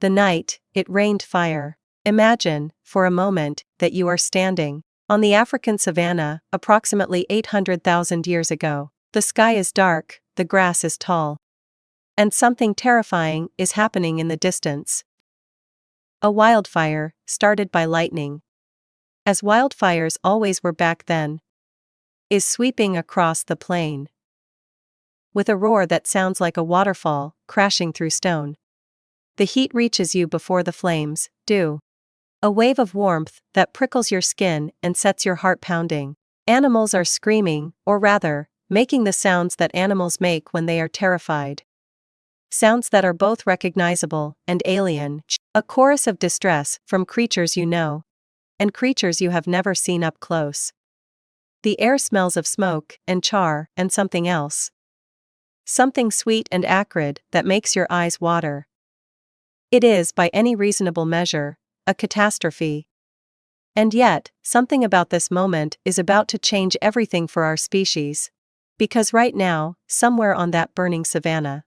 The night, it rained fire. Imagine, for a moment, that you are standing on the African savanna, approximately 800,000 years ago. The sky is dark, the grass is tall. And something terrifying is happening in the distance. A wildfire, started by lightning, as wildfires always were back then, is sweeping across the plain. With a roar that sounds like a waterfall, crashing through stone. The heat reaches you before the flames do. A wave of warmth that prickles your skin and sets your heart pounding. Animals are screaming, or rather, making the sounds that animals make when they are terrified. Sounds that are both recognizable and alien. A chorus of distress from creatures you know, and creatures you have never seen up close. The air smells of smoke and char and something else. Something sweet and acrid that makes your eyes water. It is, by any reasonable measure, a catastrophe. And yet, something about this moment is about to change everything for our species. Because right now, somewhere on that burning savanna,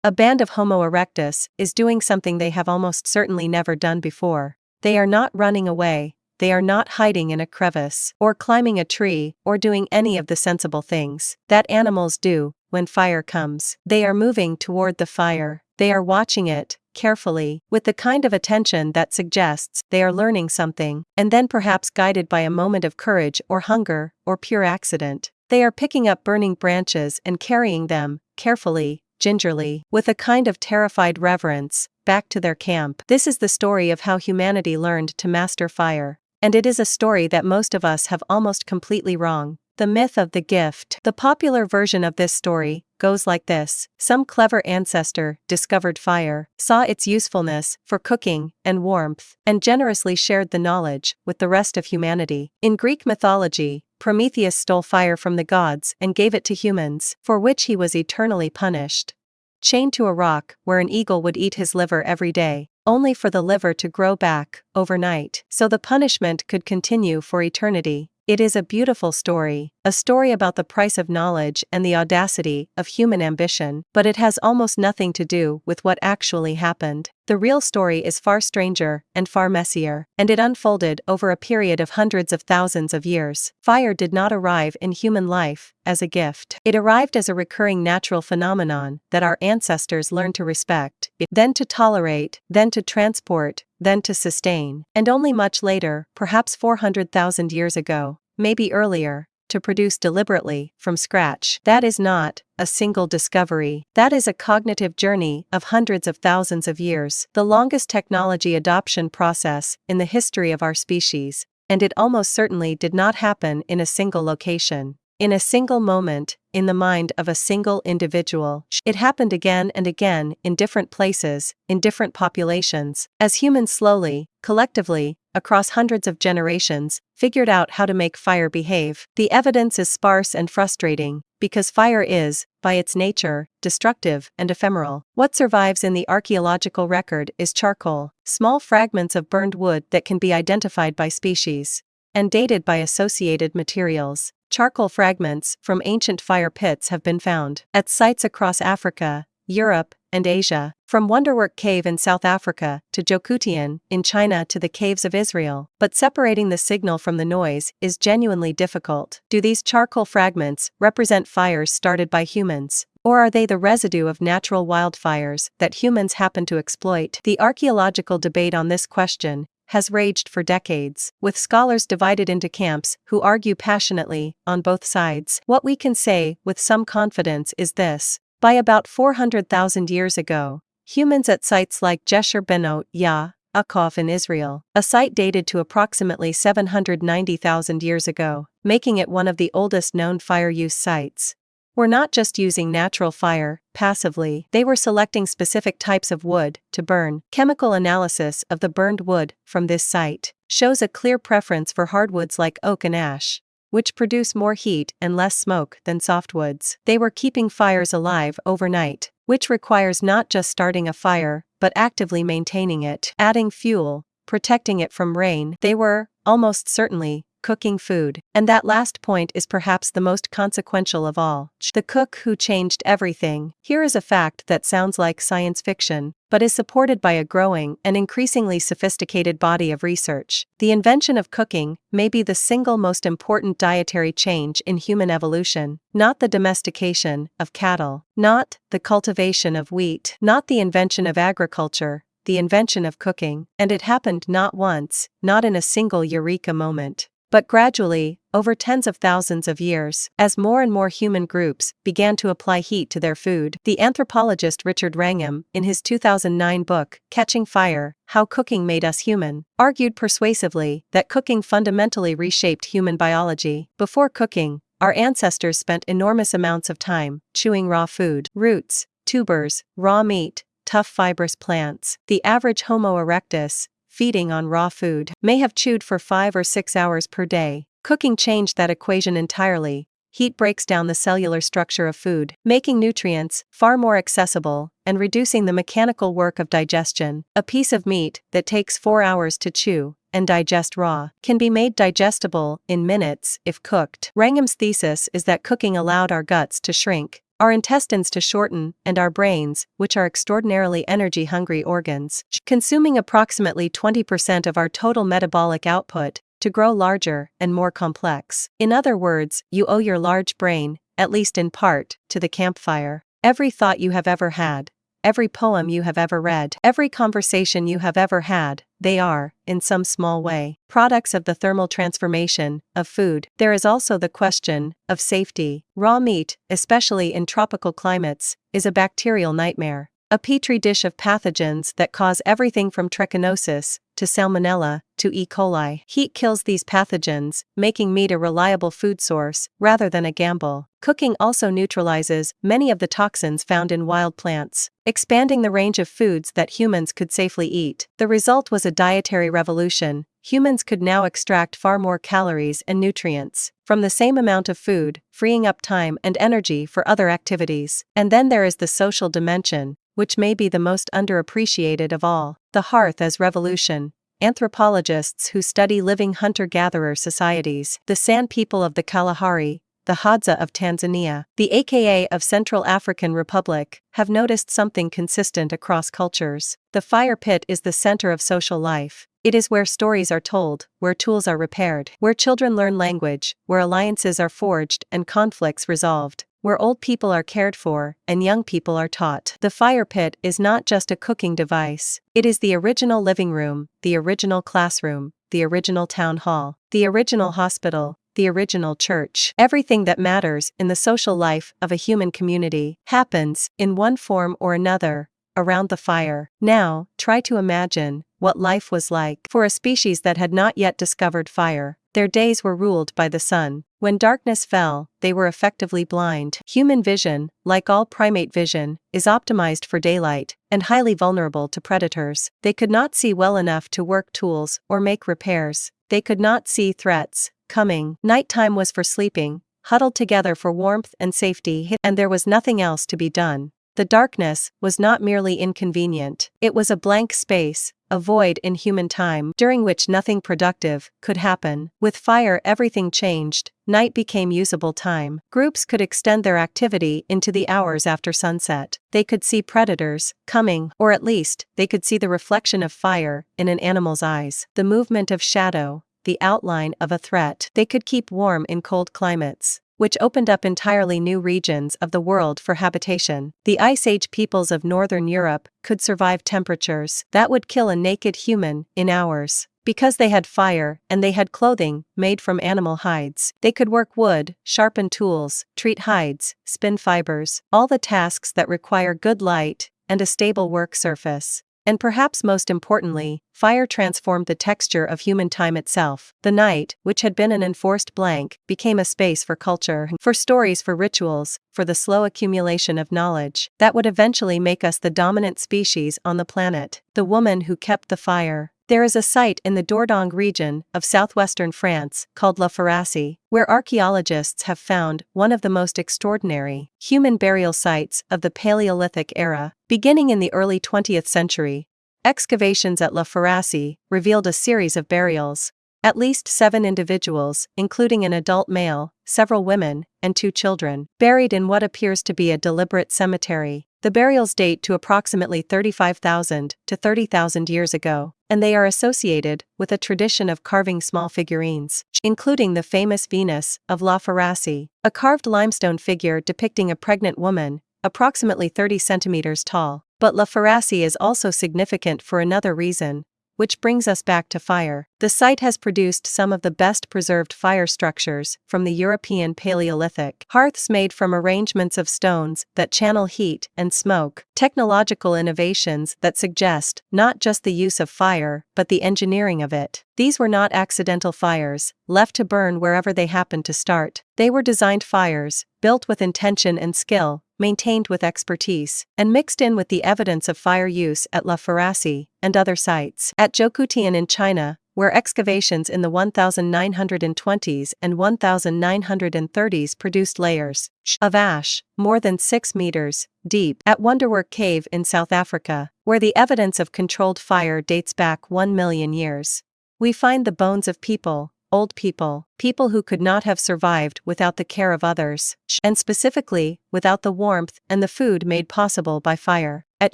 a band of Homo erectus is doing something they have almost certainly never done before. They are not running away, they are not hiding in a crevice, or climbing a tree, or doing any of the sensible things that animals do when fire comes. They are moving toward the fire. They are watching it, carefully, with the kind of attention that suggests they are learning something, and then perhaps guided by a moment of courage or hunger, or pure accident. They are picking up burning branches and carrying them, carefully, gingerly, with a kind of terrified reverence, back to their camp. This is the story of how humanity learned to master fire. And it is a story that most of us have almost completely wrong. The myth of the gift. The popular version of this story goes like this. Some clever ancestor discovered fire, saw its usefulness for cooking and warmth, and generously shared the knowledge with the rest of humanity. In Greek mythology, Prometheus stole fire from the gods and gave it to humans, for which he was eternally punished. Chained to a rock where an eagle would eat his liver every day, only for the liver to grow back overnight, so the punishment could continue for eternity. It is a beautiful story, a story about the price of knowledge and the audacity of human ambition, but it has almost nothing to do with what actually happened. The real story is far stranger and far messier, and it unfolded over a period of hundreds of thousands of years. Fire did not arrive in human life as a gift. It arrived as a recurring natural phenomenon that our ancestors learned to respect, then to tolerate, then to transport, then to sustain, and only much later, perhaps 400,000 years ago, maybe earlier, to produce deliberately, from scratch. That is not a single discovery. That is a cognitive journey of hundreds of thousands of years, the longest technology adoption process in the history of our species, and it almost certainly did not happen in a single location, in a single moment, in the mind of a single individual. It happened again and again in different places, in different populations, as humans slowly, collectively, across hundreds of generations, figured out how to make fire behave. The evidence is sparse and frustrating, because fire is, by its nature, destructive and ephemeral. What survives in the archaeological record is charcoal, small fragments of burned wood that can be identified by species, and dated by associated materials. Charcoal fragments from ancient fire pits have been found at sites across Africa, Europe, and Asia, from Wonderwerk Cave in South Africa to Zhoukoudian in China to the caves of Israel. But separating the signal from the noise is genuinely difficult. Do these charcoal fragments represent fires started by humans, or are they the residue of natural wildfires that humans happen to exploit? The archaeological debate on this question has raged for decades, with scholars divided into camps who argue passionately on both sides. What we can say with some confidence is this: by about 400,000 years ago, humans at sites like Gesher Benot Ya'aqov in Israel, a site dated to approximately 790,000 years ago, making it one of the oldest known fire use sites, were not just using natural fire passively, they were selecting specific types of wood to burn. Chemical analysis of the burned wood from this site shows a clear preference for hardwoods like oak and ash, which produce more heat and less smoke than softwoods. They were keeping fires alive overnight, which requires not just starting a fire, but actively maintaining it, adding fuel, protecting it from rain. They were, almost certainly, cooking food. And that last point is perhaps the most consequential of all. The cook who changed everything. Here is a fact that sounds like science fiction, but is supported by a growing and increasingly sophisticated body of research. The invention of cooking may be the single most important dietary change in human evolution, not the domestication of cattle, not the cultivation of wheat, not the invention of agriculture, the invention of cooking. And it happened not once, not in a single eureka moment, but gradually, over tens of thousands of years, as more and more human groups began to apply heat to their food. The anthropologist Richard Wrangham, in his 2009 book, Catching Fire: How Cooking Made Us Human, argued persuasively that cooking fundamentally reshaped human biology. Before cooking, our ancestors spent enormous amounts of time chewing raw food, roots, tubers, raw meat, tough fibrous plants. The average Homo erectus, feeding on raw food, may have chewed for 5 or 6 hours per day. Cooking changed that equation entirely. Heat breaks down the cellular structure of food, making nutrients far more accessible and reducing the mechanical work of digestion. A piece of meat that takes 4 hours to chew and digest raw can be made digestible in minutes if cooked. Wrangham's thesis is that cooking allowed our guts to shrink, our intestines to shorten, and our brains, which are extraordinarily energy-hungry organs, consuming approximately 20% of our total metabolic output, to grow larger and more complex. In other words, you owe your large brain, at least in part, to the campfire. Every thought you have ever had, every poem you have ever read, every conversation you have ever had, they are, in some small way, products of the thermal transformation of food. There is also the question of safety. Raw meat, especially in tropical climates, is a bacterial nightmare. A petri dish of pathogens that cause everything from trichinosis to salmonella to E. coli. Heat kills these pathogens, making meat a reliable food source rather than a gamble. Cooking also neutralizes many of the toxins found in wild plants, expanding the range of foods that humans could safely eat. The result was a dietary revolution. Humans could now extract far more calories and nutrients from the same amount of food, freeing up time and energy for other activities. And then there is the social dimension, which may be the most underappreciated of all. The hearth as revolution. Anthropologists who study living hunter-gatherer societies, the San people of the Kalahari, the Hadza of Tanzania, the Aka of Central African Republic, have noticed something consistent across cultures. The fire pit is the center of social life. It is where stories are told, where tools are repaired, where children learn language, where alliances are forged and conflicts resolved, where old people are cared for and young people are taught. The fire pit is not just a cooking device. It is the original living room, the original classroom, the original town hall, the original hospital, the original church. Everything that matters in the social life of a human community happens, in one form or another, around the fire. Now, try to imagine what life was like for a species that had not yet discovered fire. Their days were ruled by the sun. When darkness fell, they were effectively blind. Human vision, like all primate vision, is optimized for daylight and highly vulnerable to predators. They could not see well enough to work tools or make repairs. They could not see threats coming. Nighttime was for sleeping, huddled together for warmth and safety, and there was nothing else to be done. The darkness was not merely inconvenient. It was a blank space, a void in human time, during which nothing productive could happen. With fire, everything changed. Night became usable time. Groups could extend their activity into the hours after sunset. They could see predators coming, or at least, they could see the reflection of fire in an animal's eyes, the movement of shadow, the outline of a threat. They could keep warm in cold climates, which opened up entirely new regions of the world for habitation. The Ice Age peoples of Northern Europe could survive temperatures that would kill a naked human in hours. Because they had fire and they had clothing made from animal hides, they could work wood, sharpen tools, treat hides, spin fibers, all the tasks that require good light and a stable work surface. And perhaps most importantly, fire transformed the texture of human time itself. The night, which had been an enforced blank, became a space for culture, for stories, for rituals, for the slow accumulation of knowledge that would eventually make us the dominant species on the planet. The woman who kept the fire. There is a site in the Dordogne region of southwestern France called La Ferrassie, where archaeologists have found one of the most extraordinary human burial sites of the Paleolithic era. Beginning in the early 20th century, excavations at La Ferrassie revealed a series of burials At least 7 individuals, including an adult male, several women, and 2 children, buried in what appears to be a deliberate cemetery. The burials date to approximately 35,000 to 30,000 years ago, and they are associated with a tradition of carving small figurines, including the famous Venus of La Ferrassie, a carved limestone figure depicting a pregnant woman, approximately 30 centimeters tall. But La Ferrassie is also significant for another reason, which brings us back to fire. The site has produced some of the best preserved fire structures from the European Paleolithic. Hearths made from arrangements of stones that channel heat and smoke. Technological innovations that suggest not just the use of fire, but the engineering of it. These were not accidental fires, left to burn wherever they happened to start. They were designed fires, built with intention and skill, maintained with expertise, and mixed in with the evidence of fire use at La Ferrassie and other sites. At Zhoukoudian in China, where excavations in the 1920s and 1930s produced layers of ash, more than 6 meters deep. At Wonderwerk Cave in South Africa, where the evidence of controlled fire dates back 1 million years, we find the bones of people, old people, people who could not have survived without the care of others, and specifically, without the warmth and the food made possible by fire. At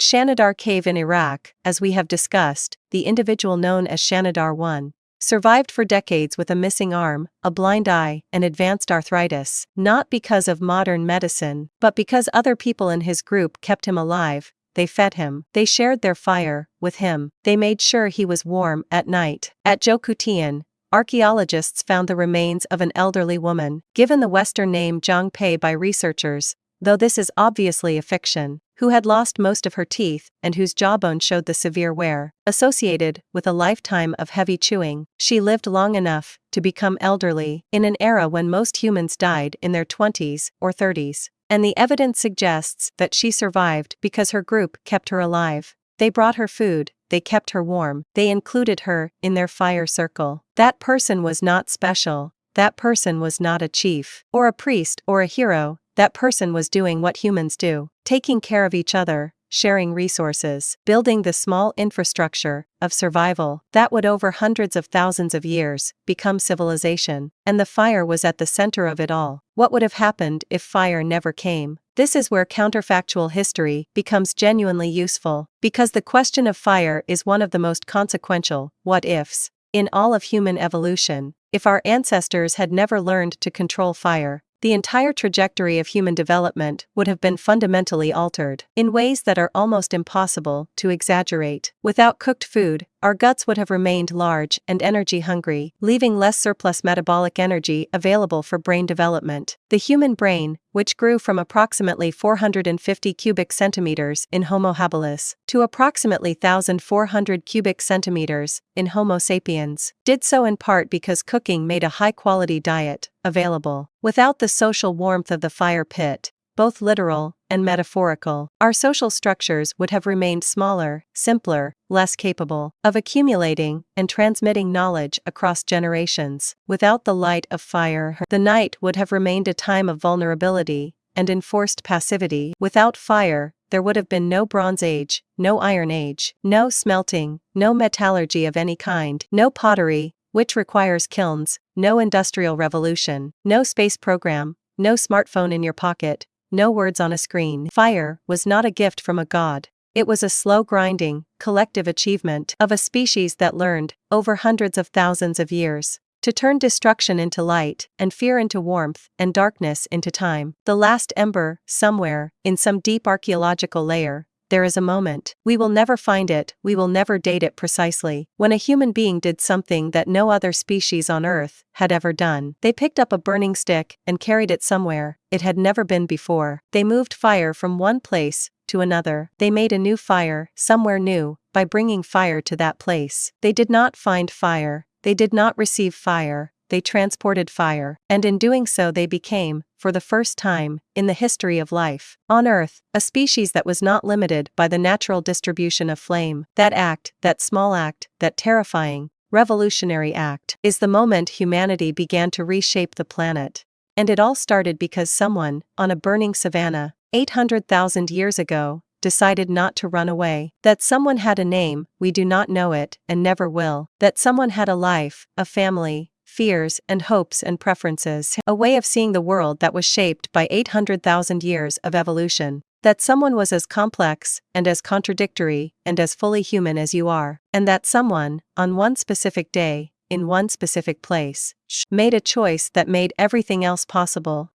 Shanidar Cave in Iraq, as we have discussed, the individual known as Shanidar I survived for decades with a missing arm, a blind eye, and advanced arthritis, not because of modern medicine, but because other people in his group kept him alive. They fed him, they shared their fire with him, they made sure he was warm at night. At Zhoukoudian, archaeologists found the remains of an elderly woman, given the Western name Zhangpei by researchers, though this is obviously a fiction, who had lost most of her teeth and whose jawbone showed the severe wear associated with a lifetime of heavy chewing. She lived long enough to become elderly in an era when most humans died in their 20s or 30s, and the evidence suggests that she survived because her group kept her alive. They brought her food, they kept her warm, they included her in their fire circle. That person was not special, that person was not a chief, or a priest, or a hero, that person was doing what humans do, taking care of each other, sharing resources, building the small infrastructure of survival that would over hundreds of thousands of years become civilization. And the fire was at the center of it all. What would have happened if fire never came? This is where counterfactual history becomes genuinely useful, because the question of fire is one of the most consequential what-ifs in all of human evolution. If our ancestors had never learned to control fire, the entire trajectory of human development would have been fundamentally altered in ways that are almost impossible to exaggerate. Without cooked food, our guts would have remained large and energy-hungry, leaving less surplus metabolic energy available for brain development. The human brain, which grew from approximately 450 cubic centimeters in Homo habilis to approximately 1,400 cubic centimeters in Homo sapiens, did so in part because cooking made a high-quality diet available. Without the social warmth of the fire pit, both literal and metaphorical, our social structures would have remained smaller, simpler, less capable of accumulating and transmitting knowledge across generations. Without the light of fire, the night would have remained a time of vulnerability and enforced passivity. Without fire, there would have been no Bronze Age, no Iron Age, no smelting, no metallurgy of any kind, no pottery, which requires kilns, no industrial revolution, no space program, no smartphone in your pocket, no words on a screen. Fire was not a gift from a god. It was a slow grinding, collective achievement of a species that learned, over hundreds of thousands of years, to turn destruction into light, and fear into warmth, and darkness into time. The last ember, somewhere, in some deep archaeological layer, there is a moment. We will never find it, we will never date it precisely, when a human being did something that no other species on Earth had ever done. They picked up a burning stick and carried it somewhere it had never been before. They moved fire from one place to another. They made a new fire, somewhere new, by bringing fire to that place. They did not find fire, they did not receive fire, they transported fire, and in doing so they became, for the first time in the history of life on Earth, a species that was not limited by the natural distribution of flame. That act, that small act, that terrifying, revolutionary act, is the moment humanity began to reshape the planet. And it all started because someone, on a burning savanna, 800,000 years ago, decided not to run away. That someone had a name, we do not know it, and never will. That someone had a life, a family, fears and hopes and preferences, a way of seeing the world that was shaped by 800,000 years of evolution. That someone was as complex, and as contradictory, and as fully human as you are. And that someone, on one specific day, in one specific place, made a choice that made everything else possible.